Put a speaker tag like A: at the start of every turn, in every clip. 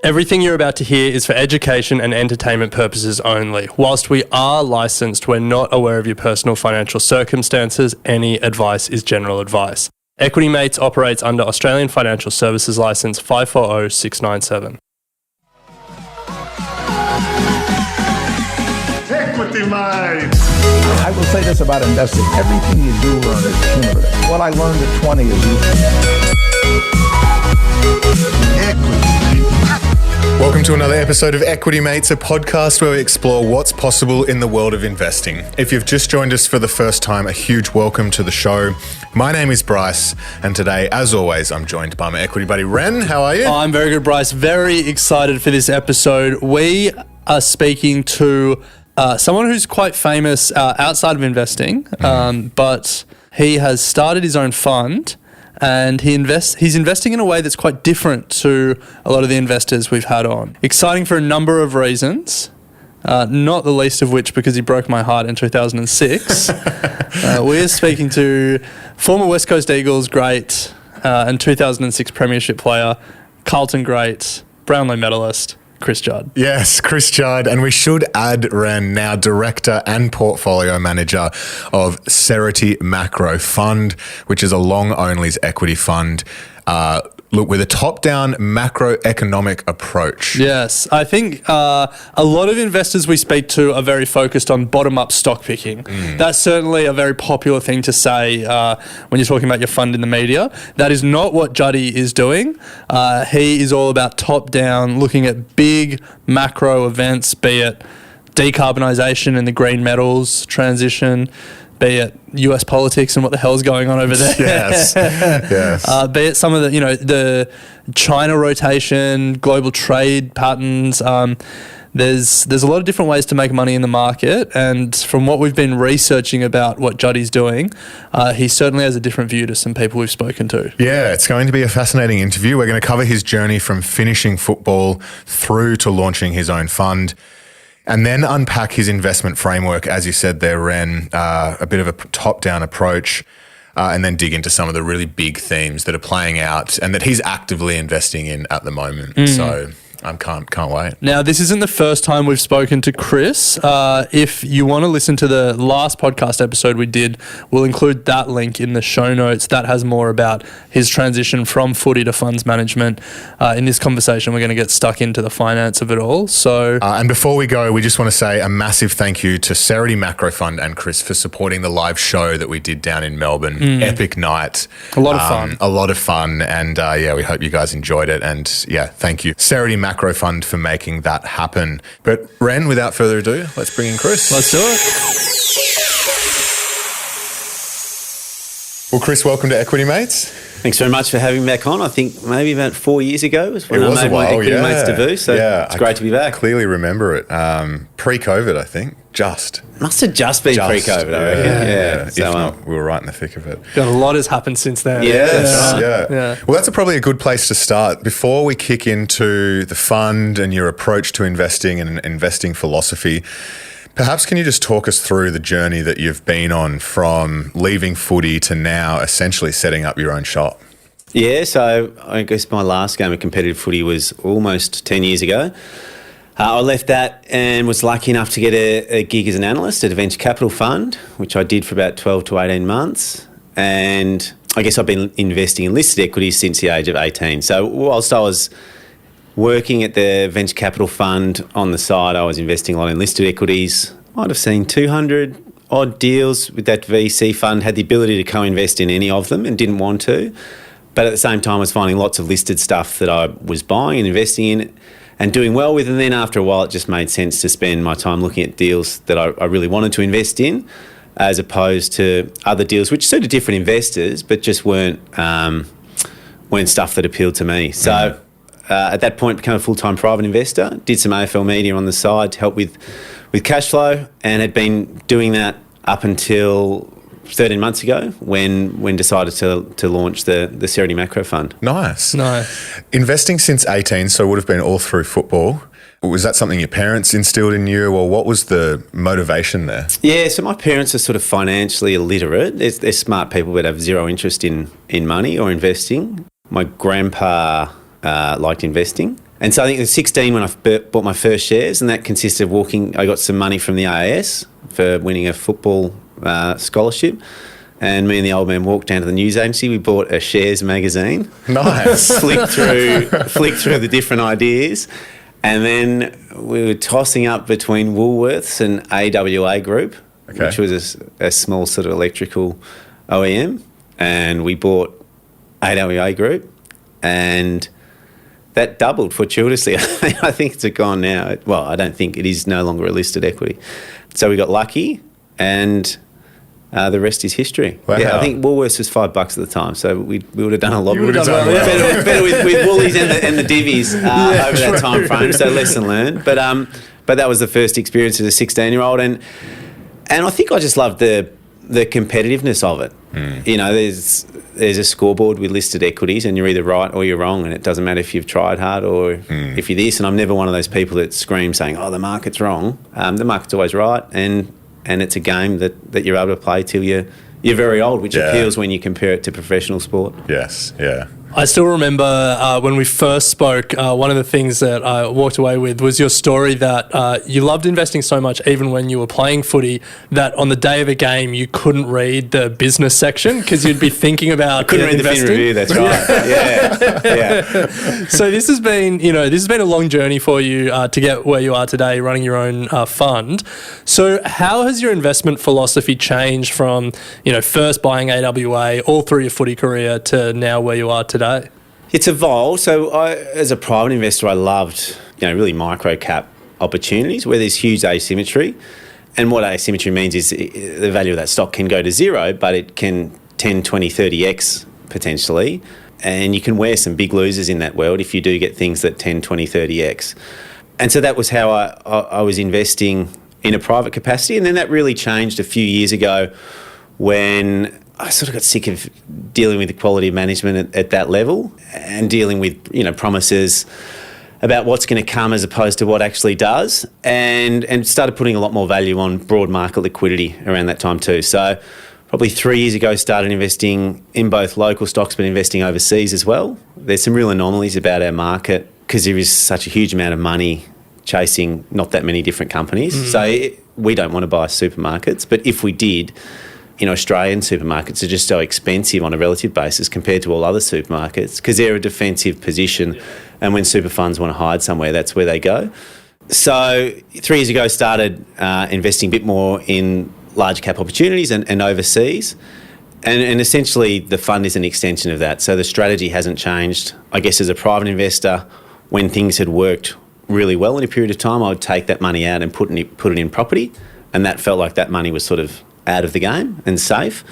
A: Everything you're about to hear is for education and entertainment purposes only. Whilst we are licensed, we're not aware of your personal financial circumstances. Any advice is general advice. Equity Mates operates under Australian Financial Services Licence 540697.
B: Equity Mates!
C: I will say this about investing. Everything you do learn is cumulative. What I learned at 20 is useful.
B: Welcome to another episode of Equity Mates, a podcast where we explore what's possible in the world of investing. If you've just joined us for the first time, a huge welcome to the show. My name is Bryce, and today, as always, I'm joined by my equity buddy, Ren. How are you?
A: I'm very good, Bryce. Very excited for this episode. We are speaking to someone who's quite famous outside of investing, but he has started his own fund. And he's investing in a way that's quite different to a lot of the investors we've had on. Exciting for a number of reasons, not the least of which because he broke my heart in 2006. We're speaking to former West Coast Eagles great and 2006 Premiership player, Carlton great, Brownlow medalist, Chris Judd.
B: Yes, Chris Judd. And we should add, Ren, now director and portfolio manager of Cerutty Macro Fund, which is a long-onlys equity fund. Look, with a top-down macroeconomic approach.
A: Yes, I think a lot of investors we speak to are very focused on bottom-up stock picking. That's certainly a very popular thing to say when you're talking about your fund in the media. That is not what Juddy is doing. He is all about top-down, looking at big macro events, be it decarbonisation and the green metals transition, be it US politics and what the hell's going on over there.
B: Yes, yes.
A: Be it some of the, the China rotation, global trade patterns. There's a lot of different ways to make money in the market, and from what we've been researching about what Juddy's doing, he certainly has a different view to some people we've spoken to.
B: Yeah, it's going to be a fascinating interview. We're going to cover his journey from finishing football through to launching his own fund. And then unpack his investment framework, as you said there, Ren, a bit of a top-down approach, and then dig into some of the really big themes that are playing out and that he's actively investing in at the moment. So I can't wait.
A: Now, this isn't the first time we've spoken to Chris. If you want to listen to the last podcast episode we did, we'll include that link in the show notes. That has more about his transition from footy to funds management. In this conversation, we're going to get stuck into the finance of it all. So,
B: and before we go, we just want to say a massive thank you to Cerutty Macro Fund and Chris for supporting the live show that we did down in Melbourne. Epic night.
A: A lot of fun.
B: A lot of fun. And we hope you guys enjoyed it. And thank you, Cerutty Macro Fund, for making that happen. But Ren, without further ado, let's bring in Chris.
A: Let's do it.
B: Well, Chris, welcome to Equity Mates.
D: Thanks very much for having me back on. I think maybe about 4 years ago was when I made my Equity Mates debut, so it's great to be back.
B: I clearly remember it. Pre-COVID, I think.
D: Must have just been pre-COVID, I reckon. Yeah.
B: So, if not, we were right in the thick of it.
A: A lot has happened since then.
B: Yeah. Well, that's probably a good place to start. Before we kick into the fund and your approach to investing and investing philosophy, perhaps can you just talk us through the journey that you've been on from leaving footy to now essentially setting up your own shop?
D: Yeah, so I guess my last game of competitive footy was almost 10 years ago. I left that and was lucky enough to get a gig as an analyst at a venture capital fund, which I did for about 12 to 18 months. And I guess I've been investing in listed equities since the age of 18. So whilst I was working at the venture capital fund on the side, I was investing a lot in listed equities. Might have seen 200 odd deals with that VC fund, had the ability to co-invest in any of them and didn't want to. But at the same time, I was finding lots of listed stuff that I was buying and investing in and doing well with. And then after a while, it just made sense to spend my time looking at deals that I really wanted to invest in, as opposed to other deals which suited different investors but just weren't stuff that appealed to me. So at that point, became a full-time private investor, did some AFL media on the side to help with cash flow, and had been doing that up until 13 months ago when decided to launch the Cerutty Macro Fund.
B: Nice. Investing since 18, so would have been all through football. Was that something your parents instilled in you, or what was the motivation there?
D: Yeah, so my parents are sort of financially illiterate. They're smart people but have zero interest in money or investing. My grandpa liked investing, And so I think it was 16 when I bought my first shares, and that consisted of I got some money from the AIS for winning a football scholarship. And me and the old man walked down to the news agency. We bought a shares magazine.
B: Nice.
D: flicked through the different ideas. And then we were tossing up between Woolworths and AWA Group, which was a small sort of electrical OEM. And we bought AWA Group, and that doubled fortuitously. I think it's gone now. Well, I don't think it is no longer a listed equity. So we got lucky, and the rest is history.
B: Wow.
D: Yeah, I think Woolworths was $5 at the time, so we would have done a lot
B: better
D: with Woolies and the divvies over that time frame. So lesson learned. But that was the first experience as a 16-year-old, and I think I just loved the competitiveness of it. You know, there's a scoreboard with listed equities, and you're either right or you're wrong, and it doesn't matter if you've tried hard or if you're this. And I'm never one of those people that scream saying, "Oh, the market's wrong." The market's always right, and it's a game that you're able to play till you're very old, which appeals when you compare it to professional sport.
B: Yes, yeah.
A: I still remember when we first spoke, one of the things that I walked away with was your story that you loved investing so much, even when you were playing footy, that on the day of a game you couldn't read the business section because you'd be thinking about
D: couldn't read
A: investing.
D: The fin review. That's right. Yeah.
A: So this has been a long journey for you to get where you are today, running your own fund. So how has your investment philosophy changed from first buying AWA all through your footy career to now where you are today?
D: It's evolved. So as a private investor, I loved, really micro cap opportunities where there's huge asymmetry. And what asymmetry means is the value of that stock can go to zero, but it can 10, 20, 30x potentially. And you can wear some big losers in that world if you do get things that 10, 20, 30x. And so that was how I was investing in a private capacity. And then that really changed a few years ago when I sort of got sick of dealing with the quality of management at that level and dealing with, promises about what's going to come as opposed to what actually does, and started putting a lot more value on broad market liquidity around that time too. So probably 3 years ago, started investing in both local stocks but investing overseas as well. There's some real anomalies about our market because there is such a huge amount of money chasing not that many different companies. So we don't want to buy supermarkets, but if we did, Australian supermarkets are just so expensive on a relative basis compared to all other supermarkets because they're a defensive position, and when super funds want to hide somewhere, that's where they go. So 3 years ago, started investing a bit more in large cap opportunities and overseas, and essentially the fund is an extension of that. So the strategy hasn't changed. I guess as a private investor, when things had worked really well in a period of time, I would take that money out and put it in property, and that felt like that money was sort of out of the game and safe.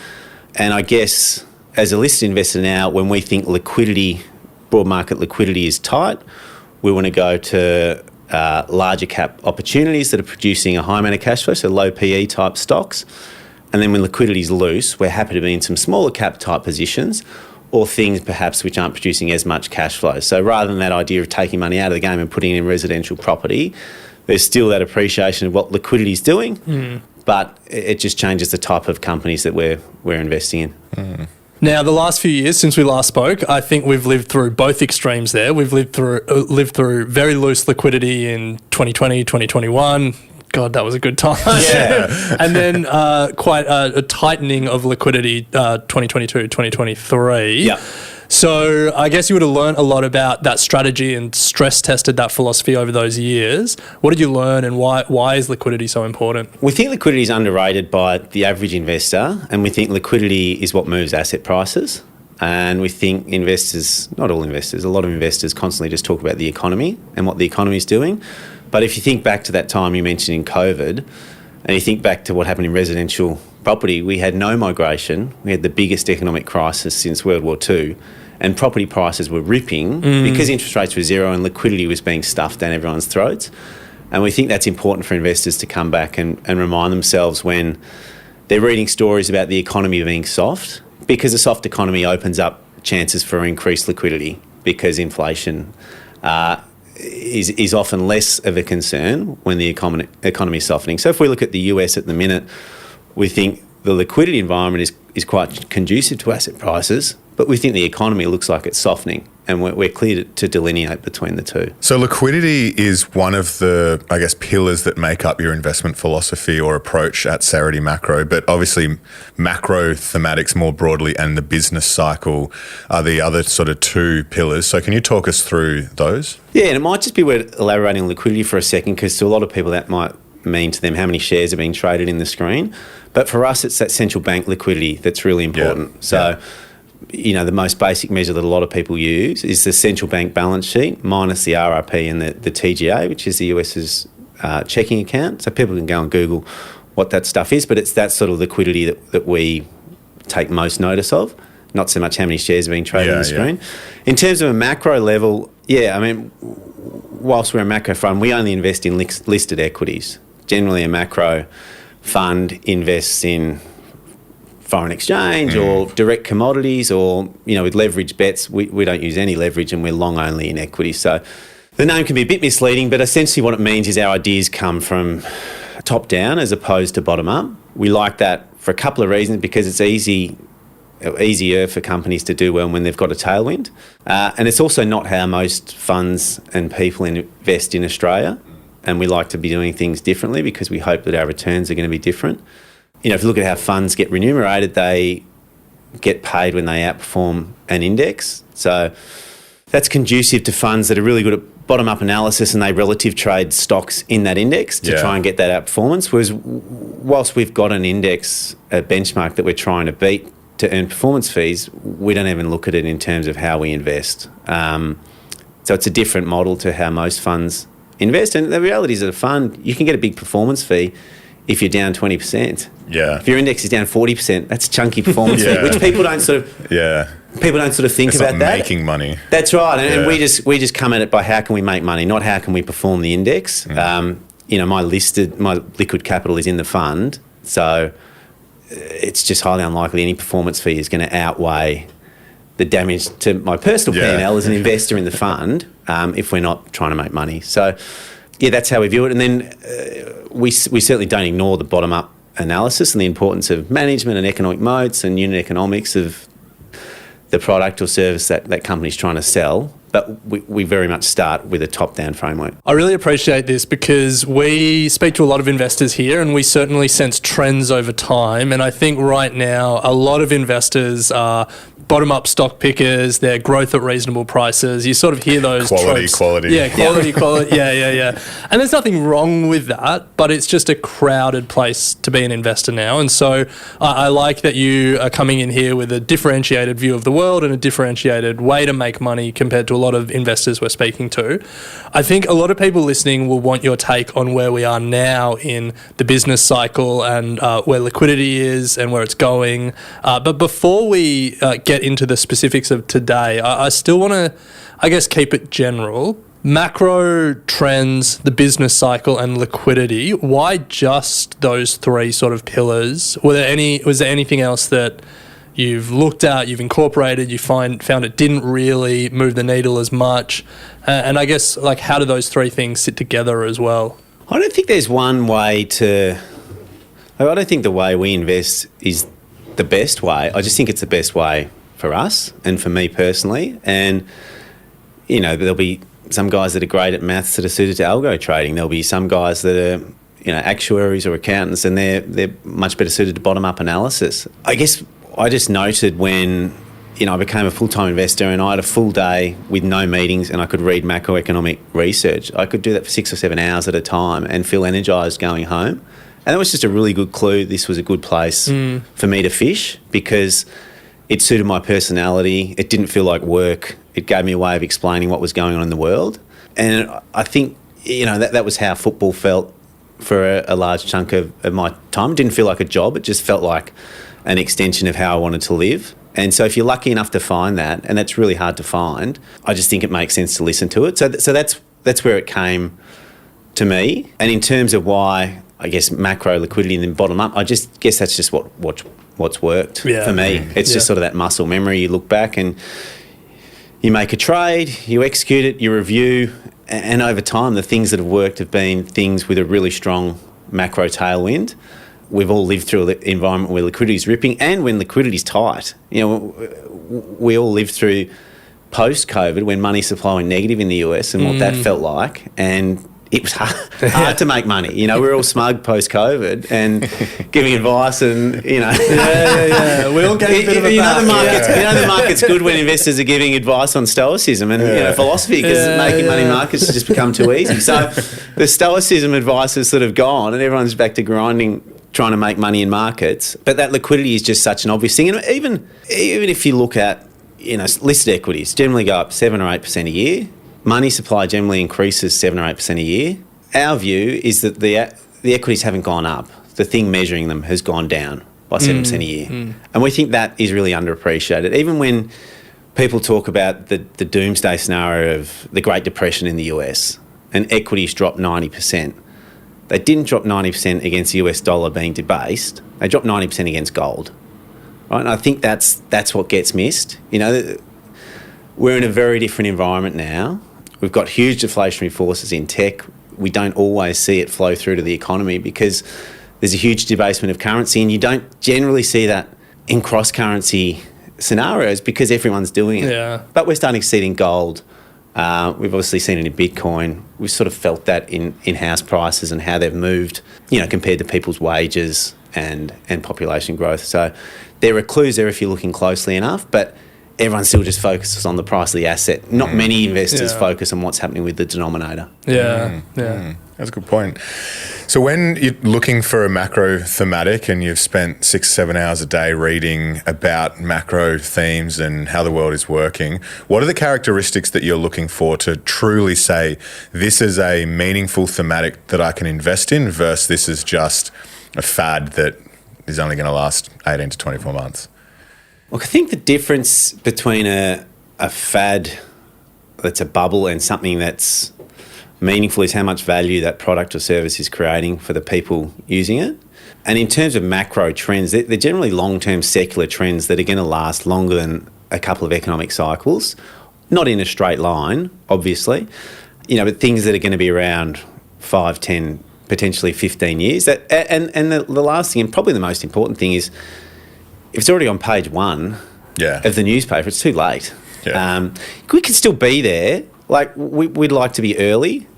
D: And I guess as a listed investor now, when we think broad market liquidity is tight, we want to go to larger cap opportunities that are producing a high amount of cash flow, so low PE type stocks. And then when liquidity is loose, we're happy to be in some smaller cap type positions or things perhaps which aren't producing as much cash flow. So rather than that idea of taking money out of the game and putting it in residential property, there's still that appreciation of what liquidity is doing, but it just changes the type of companies that we're investing in.
A: Now, the last few years since we last spoke, I think we've lived through both extremes there. We've lived through very loose liquidity in 2020, 2021. God, that was a good time.
D: Yeah.
A: And then quite a tightening of liquidity 2022, 2023.
D: Yeah.
A: So I guess you would have learned a lot about that strategy and stress tested that philosophy over those years. What did you learn, and why is liquidity so important?
D: We think liquidity is underrated by the average investor, and we think liquidity is what moves asset prices. And we think investors, not all investors, a lot of investors constantly just talk about the economy and what the economy is doing. But if you think back to that time you mentioned in COVID, and you think back to what happened in residential property, we had no migration. We had the biggest economic crisis since World War II. And property prices were ripping because interest rates were zero and liquidity was being stuffed down everyone's throats. And we think that's important for investors to come back and remind themselves when they're reading stories about the economy being soft, because a soft economy opens up chances for increased liquidity because inflation is often less of a concern when the economy is softening. So if we look at the US at the minute, we think the liquidity environment is quite conducive to asset prices, but we think the economy looks like it's softening. and we're clear to delineate between the two.
B: So liquidity is one of the, I guess, pillars that make up your investment philosophy or approach at Cerutty Macro, but obviously macro thematics more broadly and the business cycle are the other sort of two pillars. So can you talk us through those?
D: Yeah, and it might just be worth elaborating on liquidity for a second, because to a lot of people that might mean to them how many shares are being traded in the screen. But for us, it's that central bank liquidity that's really important. The most basic measure that a lot of people use is the central bank balance sheet minus the RRP and the TGA, which is the US's checking account. So people can go and Google what that stuff is, but it's that sort of liquidity that we take most notice of, not so much how many shares are being traded in the screen. In terms of a macro level, whilst we're a macro fund, we only invest in listed equities. Generally, a macro fund invests in foreign exchange or direct commodities, or with leverage bets. We don't use any leverage, and we're long only in equity. So the name can be a bit misleading, but essentially what it means is our ideas come from top down as opposed to bottom up. We like that for a couple of reasons, because it's easier for companies to do well when they've got a tailwind, and it's also not how most funds and people invest in Australia. And we like to be doing things differently because we hope that our returns are going to be different. If you look at how funds get remunerated, they get paid when they outperform an index. So that's conducive to funds that are really good at bottom-up analysis, and they relative trade stocks in that index to try and get that outperformance. Whereas whilst we've got an index, a benchmark that we're trying to beat to earn performance fees, we don't even look at it in terms of how we invest. So it's a different model to how most funds invest. And the reality is that a fund, you can get a big performance fee if you're down 20%.
B: Yeah.
D: If your index is down 40%, that's a chunky performance fee, which people don't sort of think about that.
B: Making money.
D: That's right. And we just come at it by how can we make money, not how can we perform the index. My liquid capital is in the fund, so it's just highly unlikely any performance fee is going to outweigh the damage to my personal P&L as an investor in the fund if we're not trying to make money. So, that's how we view it. And then we certainly don't ignore the bottom-up analysis and the importance of management and economic moats and unit economics of the product or service that company's trying to sell. But we very much start with a top-down framework.
A: I really appreciate this because we speak to a lot of investors here, and we certainly sense trends over time. And I think right now a lot of investors are bottom-up stock pickers, they're growth at reasonable prices. You sort of hear those tropes.
B: Quality.
A: Yeah, quality. Yeah. And there's nothing wrong with that, but it's just a crowded place to be an investor now. And so I like that you are coming in here with a differentiated view of the world and a differentiated way to make money compared to a lot of investors we're speaking to. I think a lot of people listening will want your take on where we are now in the business cycle and where liquidity is and where it's going. But before we get into the specifics of today, I still want to, keep it general. Macro trends, the business cycle, and liquidity. Why just those three sort of pillars? Was there anything else that you've looked at, you've incorporated, you found it didn't really move the needle as much? And I guess, how do those three things sit together as well?
D: I don't think there's one way I don't think the way we invest is the best way. I just think it's the best way for us and for me personally. And, there'll be some guys that are great at maths that are suited to algo trading. There'll be some guys that are, actuaries or accountants, and they're much better suited to bottom-up analysis. I guess I just noted when, I became a full-time investor and I had a full day with no meetings and I could read macroeconomic research. I could do that for 6 or 7 hours at a time and feel energised going home. And that was just a really good clue. This was a good place for me to fish because it suited my personality. It didn't feel like work. It gave me a way of explaining what was going on in the world. And I think, that was how football felt for a large chunk of my time. It didn't feel like a job. It just felt like an extension of how I wanted to live. And so if you're lucky enough to find that, and that's really hard to find, I just think it makes sense to listen to it. So that's where it came to me. And in terms of why, I guess, macro liquidity and then bottom up, I just guess that's just what's worked for me. It's just sort of that muscle memory. You look back and you make a trade, you execute it, you review, and over time the things that have worked have been things with a really strong macro tailwind. We've all lived through an environment where liquidity is ripping and when liquidity is tight. We all lived through post-COVID when money supply went negative in the US and what that felt like. And it was hard to make money. You know, we were all smug post-COVID and giving advice and, you know.
A: We all gave a bit of a
D: the market's good when investors are giving advice on stoicism and, you know, philosophy because making money in markets has just become too easy. So the stoicism advice has sort of gone and everyone's back to grinding, trying to make money in markets. But that liquidity is just such an obvious thing. And even if you look at, you know, listed equities generally go up 7 or 8% a year. Money supply generally increases 7 or 8% a year. Our view is that the equities haven't gone up. The thing measuring them has gone down by 7% a year. And we think that is really underappreciated. Even when people talk about the doomsday scenario of the Great Depression in the US and equities dropped 90%, they didn't drop 90% against the US dollar being debased. They dropped 90% against gold. Right? And I think that's what gets missed. You know, we're in a very different environment now. We've got huge deflationary forces in tech. We don't always see it flow through to the economy because there's a huge debasement of currency, and you don't generally see that in cross-currency scenarios because everyone's doing it.
A: Yeah.
D: But we're starting to see it in gold. We've obviously seen it in Bitcoin. We've sort of felt that in house prices and how they've moved, you know, compared to people's wages and population growth. So there are clues there if you're looking closely enough, but everyone still just focuses on the price of the asset. Not many investors focus on what's happening with the denominator.
B: That's a good point. So when you're looking for a macro thematic and you've spent 6-7 hours a day reading about macro themes and how the world is working, what are the characteristics that you're looking for to truly say this is a meaningful thematic that I can invest in versus this is just a fad that is only going to last 18 to 24 months?
D: Look, I think the difference between a fad that's a bubble and something that's meaningful is how much value that product or service is creating for the people using it. And in terms of macro trends, they're generally long-term secular trends that are going to last longer than a couple of economic cycles. Not in a straight line, obviously, you know, but things that are going to be around 5, 10, potentially 15 years. And the last thing, and probably the most important thing, is if it's already on page 1 of the newspaper, it's too late. We can still be there. Like, we'd like to be early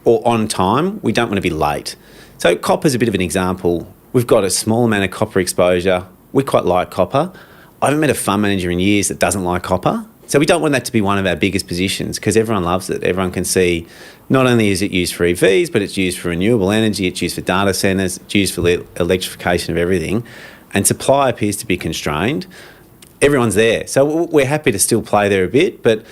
D: or on time. We don't want to be late. So copper's a bit of an example. We've got a small amount of copper exposure. We quite like copper. I haven't met a fund manager in years that doesn't like copper. So we don't want that to be one of our biggest positions because everyone loves it. Everyone can see not only is it used for EVs, but it's used for renewable energy, it's used for data centres, it's used for the electrification of everything. And supply appears to be constrained. Everyone's there. So we're happy to still play there a bit, but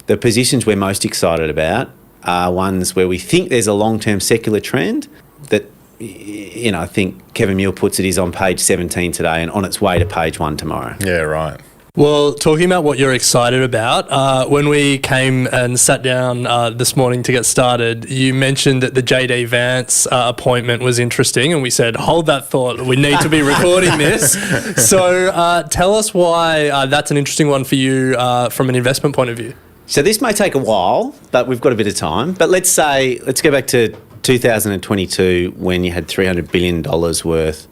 D: the positions we're most excited about are ones where we think there's a long-term secular trend that, you know, I think Kevin Muir puts it is on page 17 today and on its way to page 1 tomorrow.
B: Yeah, right.
A: Well, talking about what you're excited about, when we came and sat down this morning to get started, you mentioned that the JD Vance appointment was interesting, and we said, hold that thought, we need to be recording this. So tell us why that's an interesting one for you from an investment point of view.
D: So this may take a while, but we've got a bit of time. But let's go back to 2022 when you had $300 billion worth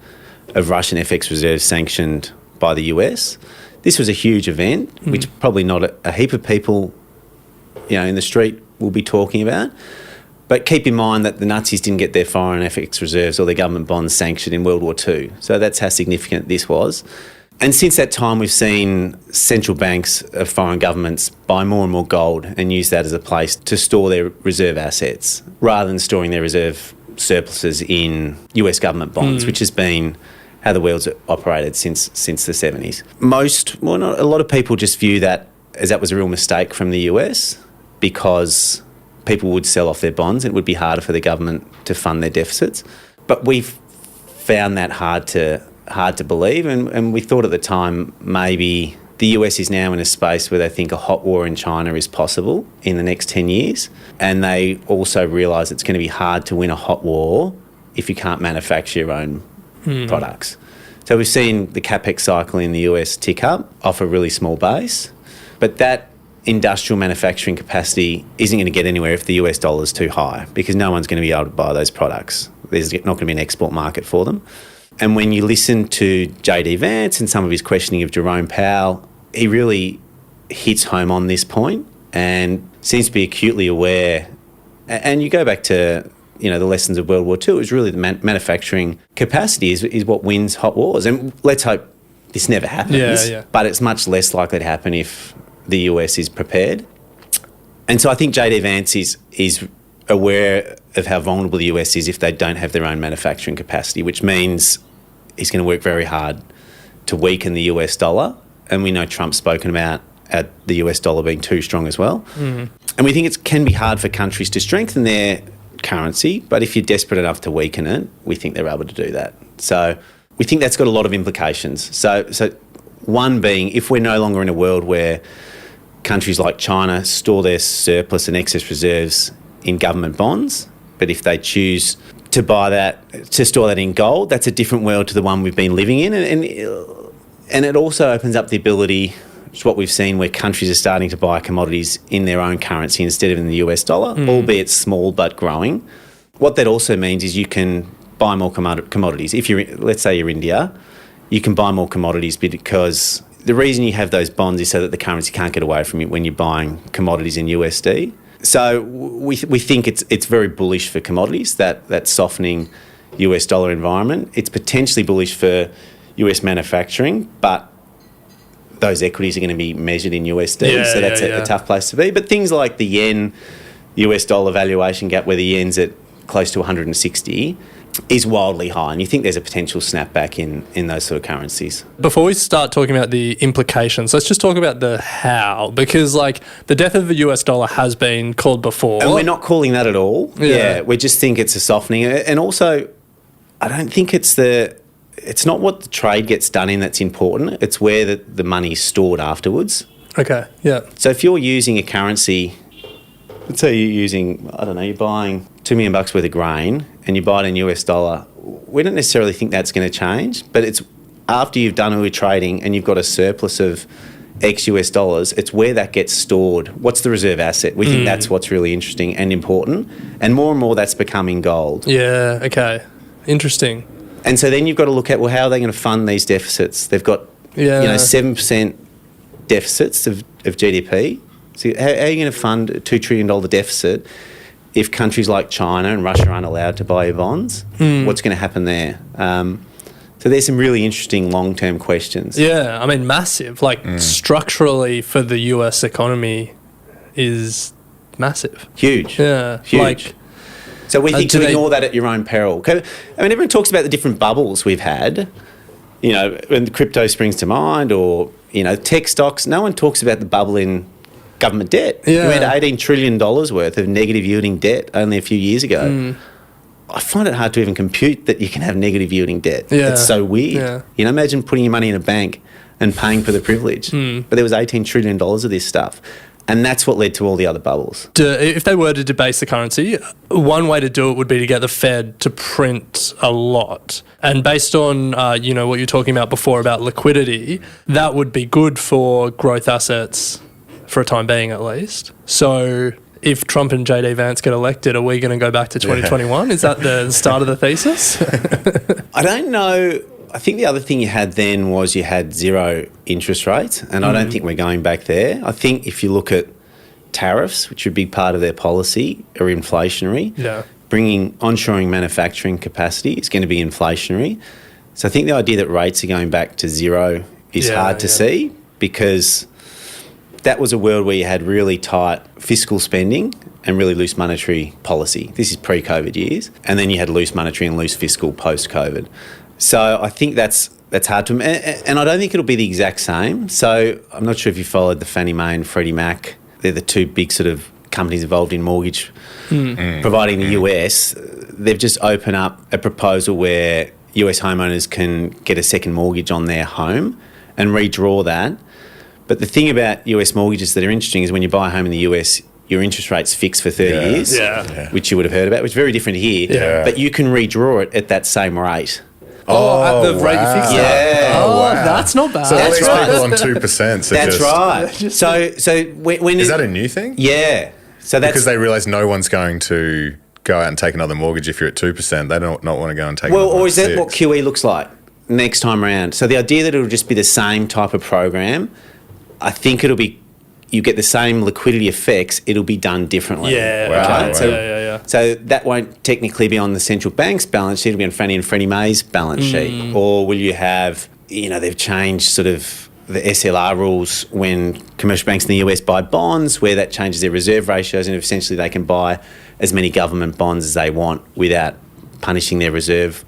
D: of Russian FX reserves sanctioned by the US. This was a huge event, which probably not a heap of people, you know, in the street will be talking about. But keep in mind that the Nazis didn't get their foreign FX reserves or their government bonds sanctioned in World War II. So that's how significant this was. And since that time, we've seen central banks of foreign governments buy more and more gold and use that as a place to store their reserve assets rather than storing their reserve surpluses in US government bonds, which has been how the world's operated since the 70s. A lot of people just view that as that was a real mistake from the US because people would sell off their bonds and it would be harder for the government to fund their deficits. But we've found that hard to believe, and we thought at the time maybe the US is now in a space where they think a hot war in China is possible in the next 10 years, and they also realise it's going to be hard to win a hot war if you can't manufacture your own products. So we've seen the capex cycle in the US tick up off a really small base, but that industrial manufacturing capacity isn't going to get anywhere if the US dollar is too high because no one's going to be able to buy those products. There's not going to be an export market for them. And when you listen to JD Vance and some of his questioning of Jerome Powell, he hits home on this point and seems to be acutely aware. And you go back to, the lessons of World War II. It was really the manufacturing capacity is what wins hot wars. And let's hope this never happens. But it's much less likely to happen if the US is prepared. And so I think JD Vance is aware of how vulnerable the US is if they don't have their own manufacturing capacity, which means he's going to work very hard to weaken the US dollar. And we know Trump's spoken about the US dollar being too strong as well. Mm. And we think it can be hard for countries to strengthen their currency, but if you're desperate enough to weaken it, we think they're able to do that. So we think that's got a lot of implications. So one being, if we're no longer in a world where countries like China store their surplus and excess reserves in government bonds, but if they choose to buy that, to store that in gold, that's a different world to the one we've been living in. And it also opens up the ability, which is what we've seen, where countries are starting to buy commodities in their own currency instead of in the US dollar, albeit small but growing. What that also means is you can buy more commodities. If let's say you're India, you can buy more commodities because the reason you have those bonds is so that the currency can't get away from you when you're buying commodities in USD. So we think it's very bullish for commodities, that softening US dollar environment. It's potentially bullish for US manufacturing, but those equities are going to be measured in USD, so that's a tough place to be. But things like the yen, US dollar valuation gap, where the yen's at close to 160, is wildly high, and you think there's a potential snapback in those sort of currencies.
A: Before we start talking about the implications, let's just talk about the how, because the death of the US dollar has been called before.
D: And we're not calling that at all. Yeah, we just think it's a softening. And also, I don't think it's not what the trade gets done in that's important. It's where the money is stored afterwards.
A: Okay, yeah.
D: So if you're using a currency, let's say you're buying $2 million worth of grain and you buy it in US dollar, we don't necessarily think that's going to change, but it's after you've done all your trading and you've got a surplus of X US dollars, it's where that gets stored. What's the reserve asset? We think that's what's really interesting and important. And more that's becoming gold.
A: Yeah, okay. Interesting.
D: And so then you've got to look at, well, how are they going to fund these deficits? They've got 7% deficits of GDP. So how are you going to fund a $2 trillion deficit if countries like China and Russia aren't allowed to buy your bonds? What's going to happen there? So there's some really interesting long-term questions.
A: Yeah, I mean, massive. Structurally for the US economy is massive.
D: Huge.
A: Yeah.
D: Huge. So we think to ignore that at your own peril. I mean, everyone talks about the different bubbles we've had. When the crypto springs to mind, or, tech stocks. No one talks about the bubble in government debt.
A: Yeah.
D: We had $18 trillion worth of negative yielding debt only a few years ago. I find it hard to even compute that you can have negative yielding debt.
A: Yeah.
D: It's so weird.
A: Yeah.
D: Imagine putting your money in a bank and paying for the privilege. But there was $18 trillion of this stuff. And that's what led to all the other bubbles.
A: If they were to debase the currency, one way to do it would be to get the Fed to print a lot. And based on, what you're talking about before about liquidity, that would be good for growth assets for a time being at least. So if Trump and JD Vance get elected, are we going to go back to 2021? Is that the start of the thesis?
D: I don't know. I think the other thing you had then was you had zero interest rates, and I don't think we're going back there. I think if you look at tariffs, which are a big part of their policy, are inflationary.
A: Yeah.
D: Bringing onshoring manufacturing capacity is going to be inflationary. So I think the idea that rates are going back to zero is hard to see, because that was a world where you had really tight fiscal spending and really loose monetary policy. This is pre-COVID years. And then you had loose monetary and loose fiscal post-COVID. So I think that's hard to... And I don't think it'll be the exact same. So I'm not sure if you followed the Fannie Mae and Freddie Mac. They're the two big sort of companies involved in mortgage providing the US. They've just opened up a proposal where US homeowners can get a second mortgage on their home and redraw that. But the thing about US mortgages that are interesting is when you buy a home in the US, your interest rate's fixed for 30 years, which you would have heard about, which is very different here.
A: Yeah.
D: But you can redraw it at that same rate.
A: At the rate you fixed it?
D: Yeah.
A: That's not bad.
B: So
D: That's
B: these
D: right.
B: people on 2%. So
D: That's right. So when
B: Is that a new thing?
D: Yeah. So that's
B: Because they realise no one's going to go out and take another mortgage if you're at 2%. They don't not want to go and take another
D: or is that
B: 6.
D: what QE looks like next time around? So the idea that it'll just be the same type of program, I think it'll be you get the same liquidity effects, it'll be done differently.
A: Yeah.
B: Wow.
A: Okay.
D: So that won't technically be on the central bank's balance sheet, it'll be on Fannie and Freddie Mae's balance sheet. Or will you have, they've changed sort of the SLR rules when commercial banks in the US buy bonds, where that changes their reserve ratios, and essentially they can buy as many government bonds as they want without punishing their reserve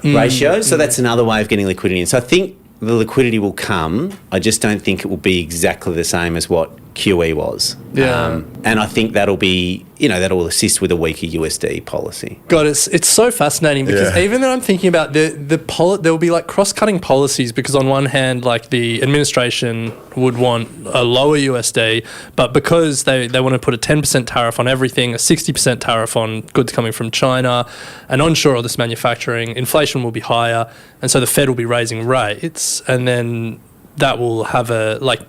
D: ratios. So that's another way of getting liquidity in. So I think the liquidity will come. I just don't think it will be exactly the same as what QE was.
A: Yeah.
D: And I think that'll be, that'll assist with a weaker USD policy.
A: God, it's so fascinating because even though I'm thinking about there will be like cross-cutting policies, because on one hand, like the administration would want a lower USD, but because they want to put a 10% tariff on everything, a 60% tariff on goods coming from China, and onshore all this manufacturing, inflation will be higher, and so the Fed will be raising rates, and then that will have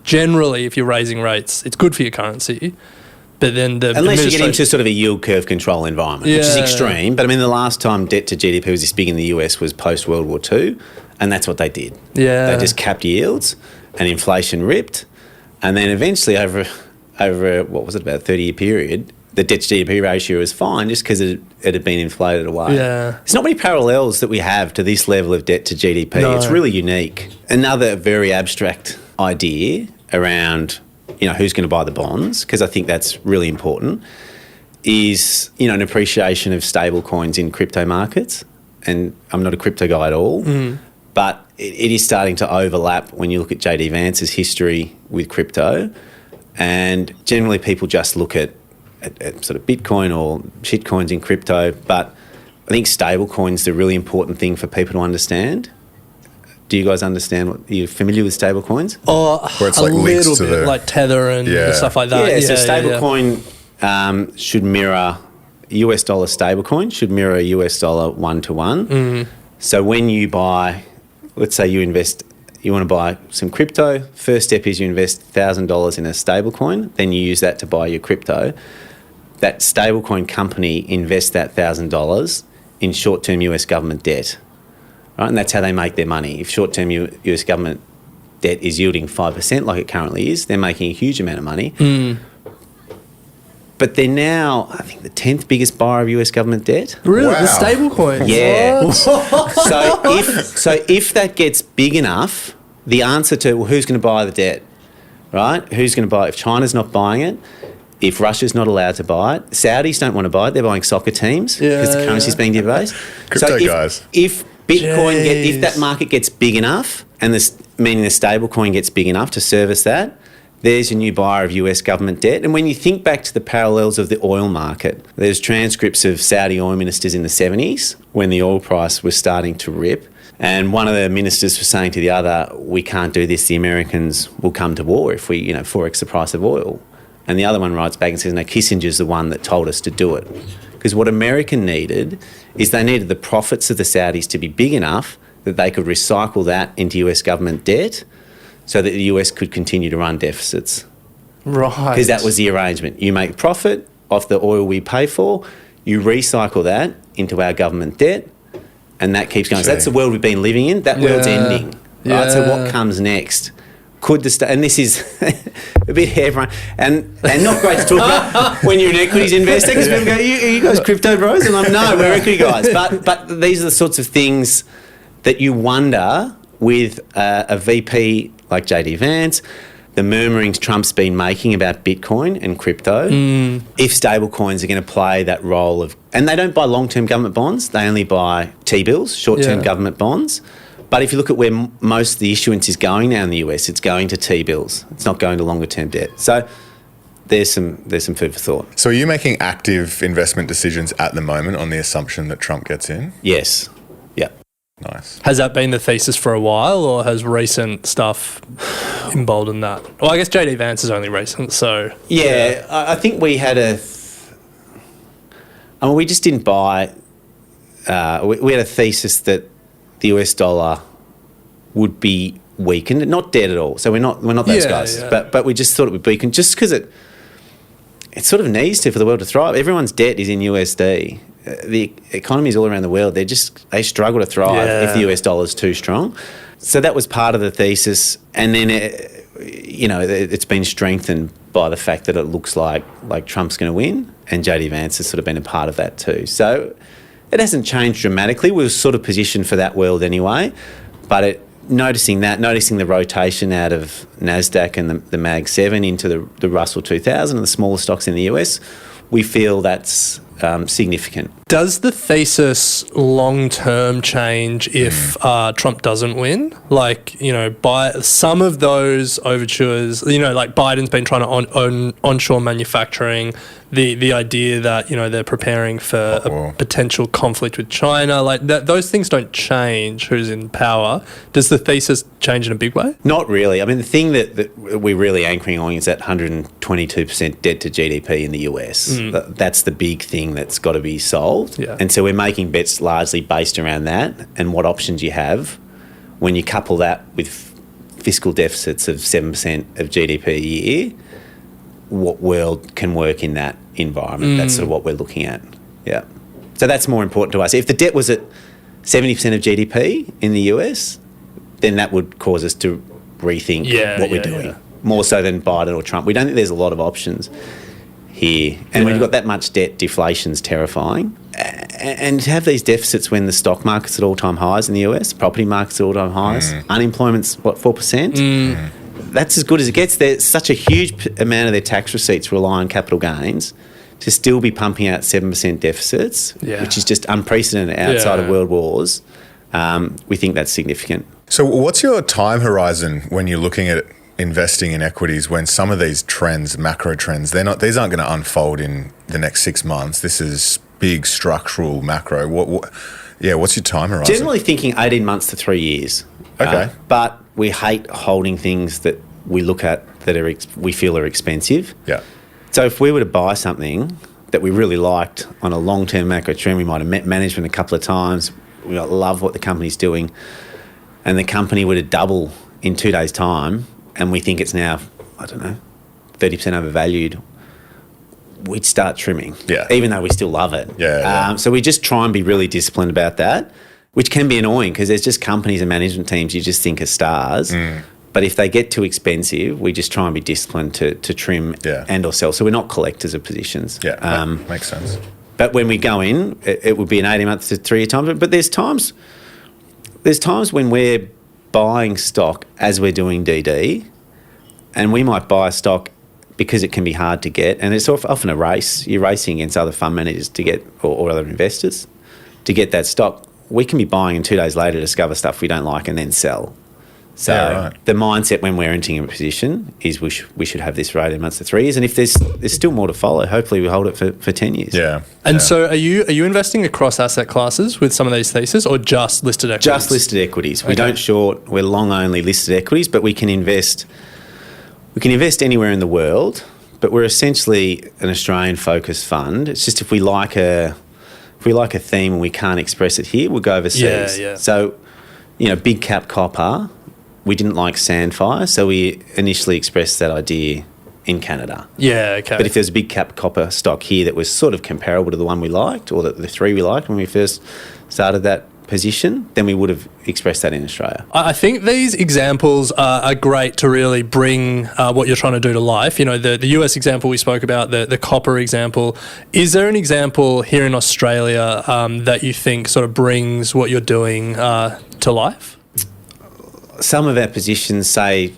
A: generally, if you're raising rates, it's good for your currency. But then
D: unless you get into sort of a yield curve control environment, which is extreme. But I mean, the last time debt to GDP was this big in the US was post World War II, and that's what they did.
A: Yeah,
D: they just capped yields, and inflation ripped, and then eventually over what was it, about a 30-year period, the debt to GDP ratio was fine just because it had been inflated away.
A: Yeah,
D: there's not many parallels that we have to this level of debt to GDP. No. It's really unique. Another very abstract idea around who's going to buy the bonds, because I think that's really important, is, an appreciation of stable coins in crypto markets. And I'm not a crypto guy at all, but it is starting to overlap when you look at JD Vance's history with crypto. And generally people just look at sort of Bitcoin or shitcoins in crypto, but I think stable coins are the really important thing for people to understand. Do you guys understand? Are you familiar with stable coins?
A: Oh,
B: where it's
A: a little bit, like Tether and stuff like that.
D: Yeah, so stable coin should mirror US dollar stable coin, should mirror US dollar 1-to-1. So when you buy, let's say you want to buy some crypto, first step is you invest $1,000 in a stable coin, then you use that to buy your crypto. That stablecoin company invests that $1,000 in short-term US government debt. Right, and that's how they make their money. If short-term US government debt is yielding 5%, like it currently is, they're making a huge amount of money. But they're now, I think, the 10th biggest buyer of US government debt.
A: Really? Wow. The stable coins?
D: Yeah. So if that gets big enough, the answer to who's going to buy the debt, right? Who's going to buy it? If China's not buying it, if Russia's not allowed to buy it, Saudis don't want to buy it. They're buying soccer teams because the currency's being debased.
B: Crypto guys.
D: If Bitcoin, if that market gets big enough, and meaning the stable coin gets big enough to service that, there's your new buyer of US government debt. And when you think back to the parallels of the oil market, there's transcripts of Saudi oil ministers in the 70s when the oil price was starting to rip. And one of the ministers was saying to the other, we can't do this, the Americans will come to war if we, 4x the price of oil. And the other one writes back and says, no, Kissinger's the one that told us to do it. Because what America needed is they needed the profits of the Saudis to be big enough that they could recycle that into US government debt so that the US could continue to run deficits.
A: Right.
D: Because that was the arrangement. You make profit off the oil we pay for, you recycle that into our government debt, and that keeps going. So that's the world we've been living in. That world's ending. Right? So what comes next? And this is a bit harebrained and not great to talk about when you're an equities investor, because people go, you guys crypto bros? And I'm no, we're equity guys. But these are the sorts of things that you wonder with a VP like JD Vance, the murmurings Trump's been making about Bitcoin and crypto, if stable coins are going to play that role of... And they don't buy long-term government bonds, they only buy T-bills, short-term government bonds. But if you look at where most of the issuance is going now in the US, it's going to T-bills. It's not going to longer-term debt. So there's some food for thought.
B: So are you making active investment decisions at the moment on the assumption that Trump gets in?
D: Yes. Yeah.
B: Nice.
A: Has that been the thesis for a while, or has recent stuff emboldened that? Well, I guess JD Vance is only recent, so...
D: Yeah. I think we had we just didn't buy... we had a thesis that the US dollar would be weakened, not dead at all. So we're not those guys. Yeah. But we just thought it would weaken just because it sort of needs to for the world to thrive. Everyone's debt is in USD. The economies all around the world, they struggle to thrive if the US dollar is too strong. So that was part of the thesis, and then it's been strengthened by the fact that it looks like Trump's going to win, and JD Vance has sort of been a part of that too. So it hasn't changed dramatically. We were sort of positioned for that world anyway, but noticing the rotation out of NASDAQ and the Mag 7 into the Russell 2000 and the smaller stocks in the US, we feel that's significant.
A: Does the thesis long-term change if Trump doesn't win? Like, by some of those overtures, like Biden's been trying to onshore manufacturing, the idea that, they're preparing for a potential conflict with China, like those things don't change who's in power. Does the thesis change in a big way?
D: Not really. I mean, the thing that we're really anchoring on is that 122% debt to GDP in the US. That's the big thing that's got to be solved.
A: Yeah.
D: And so we're making bets largely based around that and what options you have when you couple that with fiscal deficits of 7% of GDP a year. What world can work in that environment? That's sort of what we're looking at. Yeah. So that's more important to us. If the debt was at 70% of GDP in the US, then that would cause us to rethink what we're doing. Yeah. More so than Biden or Trump. We don't think there's a lot of options here. And when you've got that much debt, deflation's terrifying. And to have these deficits when the stock market's at all-time highs in the US, property market's at all-time highs, unemployment's, 4%? That's as good as it gets. There's such a huge amount of their tax receipts rely on capital gains to still be pumping out 7% deficits, which is just unprecedented outside of world wars. We think that's significant.
B: So what's your time horizon when you're looking at investing in equities when some of these trends, macro trends, these aren't going to unfold in the next 6 months? This is big structural macro. What's your time horizon?
D: Generally thinking 18 months to 3 years.
B: Okay.
D: But we hate holding things that we look at that we feel are expensive.
B: Yeah.
D: So if we were to buy something that we really liked on a long-term macro trend, we might have met management a couple of times, we love what the company's doing, and the company were to double in 2 days' time, and we think it's now, 30% overvalued, we'd start trimming, even though we still love it. So we just try and be really disciplined about that, which can be annoying because there's just companies and management teams you just think are stars. But if they get too expensive, we just try and be disciplined to trim and or sell. So we're not collectors of positions.
B: Makes sense.
D: But when we go in, it would be an 18 months to 3 year time. But there's times when we're buying stock as we're doing DD, and we might buy a stock because it can be hard to get, and it's often a race. You're racing against other fund managers to get, or other investors, to get that stock. We can be buying and 2 days later discover stuff we don't like and then sell. So the mindset when we're entering a position is we should have this for 18 months to 3 years, and if there's still more to follow, hopefully we hold it for 10 years.
A: And so are you investing across asset classes with some of these theses, or just listed equities?
D: Just listed equities. We don't short. We're long only listed equities, but we can invest. We can invest anywhere in the world, but we're essentially an Australian-focused fund. It's just if we like a theme and we can't express it here, we'll go overseas. So, big cap copper, we didn't like Sandfire, so we initially expressed that idea in Canada. But if there's a big cap copper stock here that was sort of comparable to the one we liked, or the three we liked when we first started that position, then we would have expressed that in Australia.
A: I think these examples are great to really bring what you're trying to do to life. The US example we spoke about, the copper example. Is there an example here in Australia that you think sort of brings what you're doing to life?
D: Some of our positions say,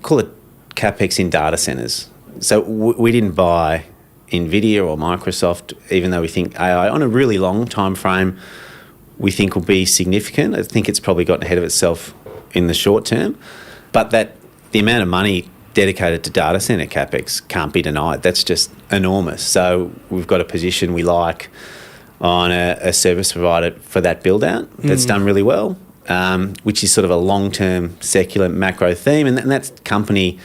D: call it CapEx in data centres. So we didn't buy NVIDIA or Microsoft, even though we think AI on a really long time frame we think will be significant. I think it's probably gotten ahead of itself in the short term, but that the amount of money dedicated to data centre CapEx can't be denied. That's just enormous. So we've got a position we like on a service provider for that build-out that's done really well, which is sort of a long-term secular macro theme, and that company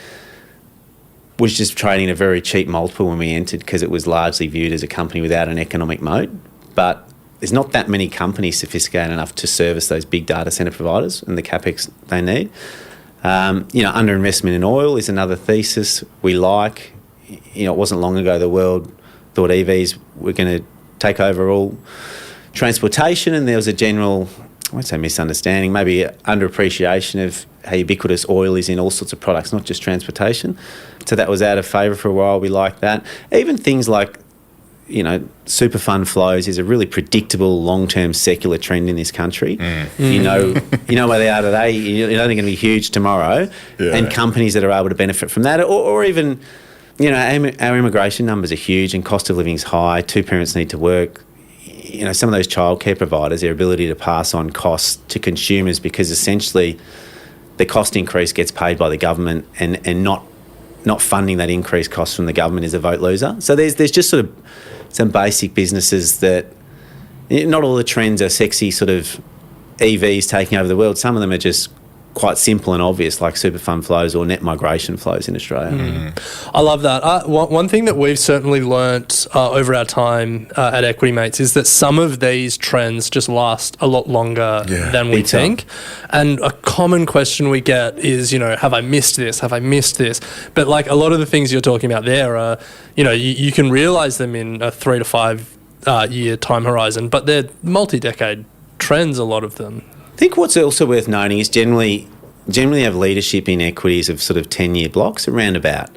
D: was just trading at a very cheap multiple when we entered because it was largely viewed as a company without an economic moat. But there's not that many companies sophisticated enough to service those big data centre providers and the CapEx they need. Underinvestment in oil is another thesis we like. It wasn't long ago the world thought EVs were going to take over all transportation, and there was a general won't say misunderstanding, maybe underappreciation of how ubiquitous oil is in all sorts of products, not just transportation. So that was out of favour for a while. We like that. Even things like, super fund flows is a really predictable long-term secular trend in this country. You know where they are today. You're only going to be huge tomorrow. Yeah. And companies that are able to benefit from that, or even, our immigration numbers are huge and cost of living is high. Two parents need to work. Some of those childcare providers, their ability to pass on costs to consumers, because essentially the cost increase gets paid by the government, and not funding that increased cost from the government is a vote loser. So there's just sort of some basic businesses that, not all the trends are sexy sort of EVs taking over the world. Some of them are just quite simple and obvious, like super fund flows or net migration flows in Australia.
A: I love that. One thing that we've certainly learnt over our time at Equity Mates is that some of these trends just last a lot longer than we think. And a common question we get is, have I missed this? Have I missed this? But like a lot of the things you're talking about there are, you can realise them in a 3 to 5 year time horizon, but they're multi-decade trends, a lot of them.
D: I think what's also worth noting is generally have leadership in equities of sort of 10-year blocks around about.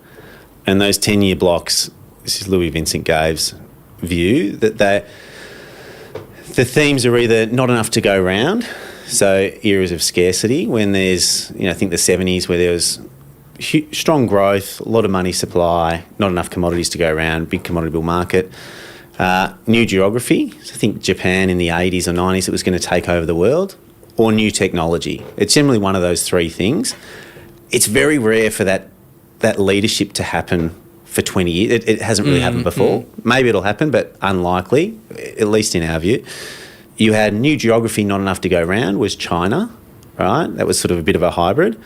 D: And those 10-year blocks, this is Louis Vincent Gave's view, that the themes are either not enough to go round, so eras of scarcity, when there's, I think the 70s where there was strong growth, a lot of money supply, not enough commodities to go around, big commodity bull market. New geography, so I think Japan in the 80s or 90s, it was going to take over the world. Or new technology. It's generally one of those three things. It's very rare for that leadership to happen for 20 years. It hasn't really happened before. Maybe it'll happen, but unlikely, at least in our view. You had new geography, not enough to go around, was China, right? That was sort of a bit of a hybrid.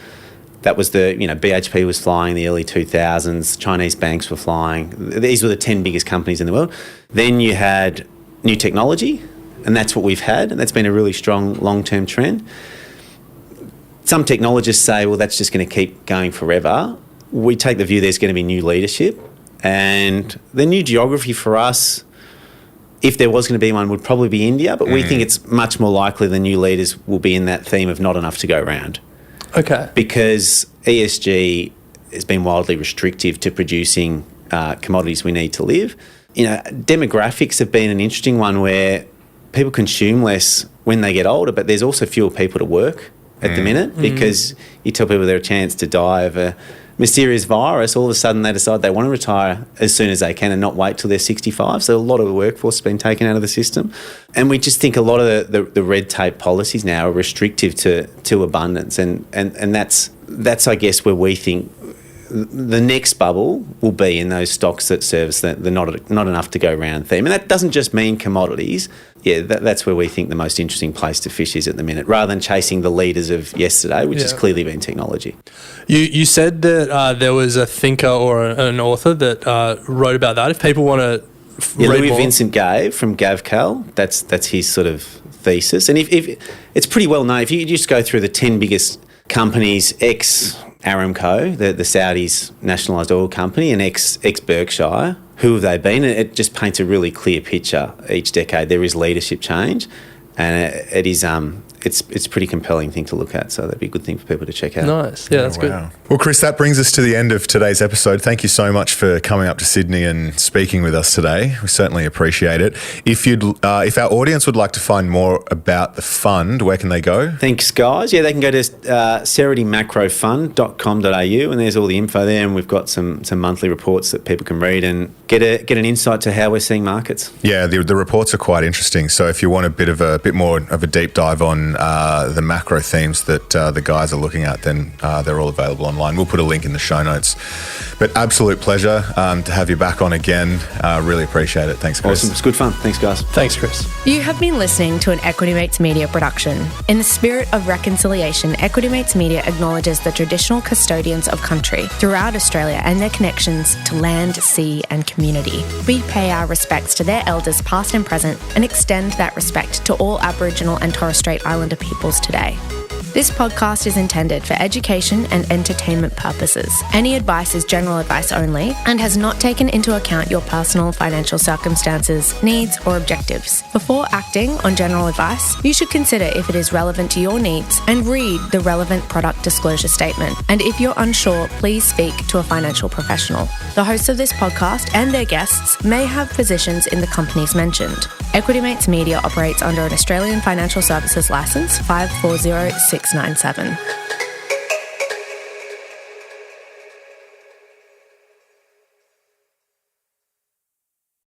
D: That was BHP was flying in the early 2000s, Chinese banks were flying. These were the 10 biggest companies in the world. Then you had new technology, and that's what we've had, and that's been a really strong long-term trend. Some technologists say, well, that's just going to keep going forever. We take the view there's going to be new leadership, and the new geography for us, if there was going to be one, would probably be India, but we think it's much more likely the new leaders will be in that theme of not enough to go around.
A: Okay.
D: Because ESG has been wildly restrictive to producing commodities we need to live. Demographics have been an interesting one where people consume less when they get older, but there's also fewer people to work at the minute, because you tell people they're a chance to die of a mysterious virus, all of a sudden they decide they want to retire as soon as they can and not wait till they're 65. So a lot of the workforce has been taken out of the system. And we just think a lot of the red tape policies now are restrictive to abundance. And that's I guess where we think the next bubble will be in those stocks that service the not enough to go round theme. And that doesn't just mean commodities. Yeah, that's where we think the most interesting place to fish is at the minute, rather than chasing the leaders of yesterday, which has clearly been technology.
A: You said that there was a thinker or an author that wrote about that. If people want to read
D: Louis
A: more.
D: Vincent Gave from GavCal, that's his sort of thesis. And if it's pretty well known, if you just go through the 10 biggest companies, Aramco, the Saudis' nationalised oil company, and ex-Berkshire, who have they been? It just paints a really clear picture each decade. There is leadership change, and it is it's a pretty compelling thing to look at. So that'd be a good thing for people to check out.
A: Nice, yeah, that's good.
B: Well, Chris, that brings us to the end of today's episode. Thank you so much for coming up to Sydney and speaking with us today. We certainly appreciate it. If our audience would like to find more about the fund, where can they go?
D: Thanks, guys. Yeah, they can go to ceruttymacrofund.com.au, and there's all the info there, and we've got some monthly reports that people can read and get an insight to how we're seeing markets.
B: Yeah, the reports are quite interesting. So if you want a bit more of a deep dive on the macro themes that the guys are looking at, then they're all available online. We'll put a link in the show notes. But absolute pleasure to have you back on again. Really appreciate it. Thanks, Chris.
D: Awesome. It's good fun. Thanks, guys.
A: Thanks, Chris.
E: You have been listening to an Equity Mates Media production. In the spirit of reconciliation, Equity Mates Media acknowledges the traditional custodians of country throughout Australia and their connections to land, sea and community. We pay our respects to their elders past and present and extend that respect to all Aboriginal and Torres Strait Islander peoples today. This podcast is intended for education and entertainment purposes. Any advice is general advice only and has not taken into account your personal financial circumstances, needs, or objectives. Before acting on general advice, you should consider if it is relevant to your needs and read the relevant product disclosure statement. And if you're unsure, please speak to a financial professional. The hosts of this podcast and their guests may have positions in the companies mentioned. Equity Mates Media operates under an Australian Financial Services Licence 540697.